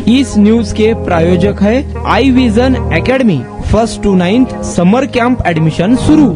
इस news के प्रायोजक है I vision academy. 1st to 9th summer camp admission सुरू।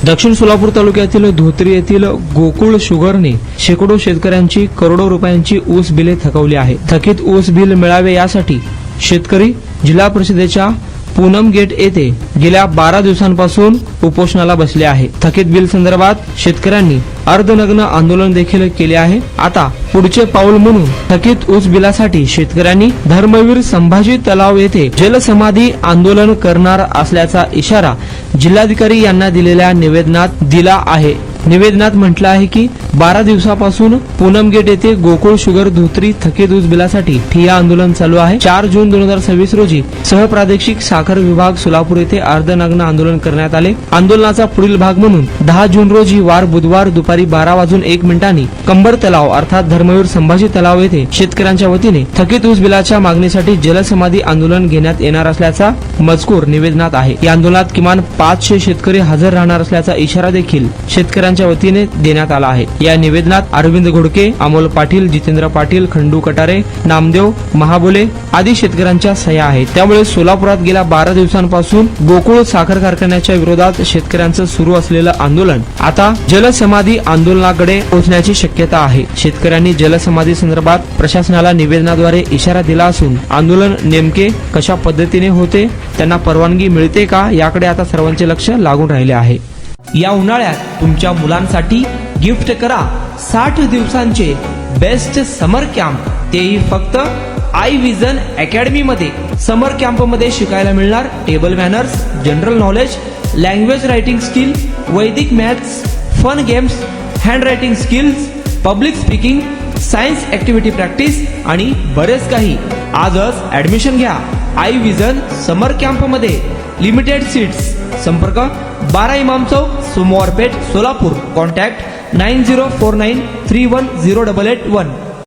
दक्षिण सोलापूर तालुक्यातील धोत्री येथील गोकुळ शुगरने शेकडो शेतकऱ्यांची करोडो रुपयांची ऊस बिले थकवली आहे। थकीत ऊस बिल मिळावे यासाठी शेतकरी जिल्हा परिषदेच्या पूनम गेट येथे गेल्या 12 दिवसांपासून उपोषणाला बसले आहे। थकीत बिल संदर्भात शेतकऱ्यांनी अर्धनग्न आंदोलन देखील केले आहे। आता पुढचे पाऊल म्हणून थकीत ऊस बिलासाठी शेतकऱ्यांनी धर्मवीर संभाजी तलाव येथे जलसमाधी आंदोलन करणार असल्याचा इशारा जिल्हाधिकारी यांना दिलेल्या निवेदनात दिला आहे। निवेदनात म्हटलं आहे की 12 दिवसापासून पूनम गेट येथे गोकुळ शुगर धोत्री थकीत ऊस बिलासाठी ठिय्या आंदोलन चालू आहे। 4 जून 2026 रोजी सहप्रादेशिक साखर विभाग सोलापूर येथे अर्धनग्न आंदोलन करण्यात आले। आंदोलनाचा पुढील भाग म्हणून 10 जून रोजी वार बुधवार दुपारी 12:01 कंबर तलाव अर्थात धर्मवीर संभाजी तलाव येथे शेतकऱ्यांच्या वतीने थकीत ऊस बिलाच्या मागणीसाठी जलसमाधी आंदोलन घेण्यात येणार असल्याचा मजकूर निवेदनात आहे। या आंदोलनात किमान 500 शेतकरी हजर राहणार असल्याचा इशारा देखील शेतकऱ्यांच्या वतीने देण्यात आला आहे। या निवेदनात अरविंद घोडके, अमोल पाटील, जितेंद्र पाटील, खंडू कटारे, नामदेव महाबोले आदी शेतकऱ्यांच्या सह्या आहेत। त्यामुळे सोलापुरात गेल्या 12 दिवसांपासून गोकुळ साखर कारखान्याच्या विरोधात शेतकऱ्यांचं सुरू असलेलं आंदोलन आता जलसमाधी आंदोलनाकडे पोहोचण्याची शक्यता आहे। शेतकऱ्यांनी जलसमाधी संदर्भात प्रशासनाला निवेदनाद्वारे इशारा दिला असून आंदोलन नेमके कशा पद्धतीने होते, त्यांना परवानगी मिळते का याकडे आता सर्वांचे लक्ष लागून राहिले आहे। या उन्हाळ्यात तुमच्या मुलांसाठी गिफ्ट करा 60 दिवसांचे बेस्ट समर कॅम्प, तेही फक्त आई विजन अकॅडमी मध्ये। समर कॅम्प मध्ये शिकायला मिळणार table manners, general knowledge, language writing skill, Vedic maths, fun games, handwriting skills, public speaking, science activity practice आणि बरेच काही। आजच ऍडमिशन घ्या आई विजन समर कॅम्प मध्ये। Limited seats. संपर्क 12 इमाम चौक, सोमवारपेठ, सोलापूर। कॉन्टॅक्ट 9049310881।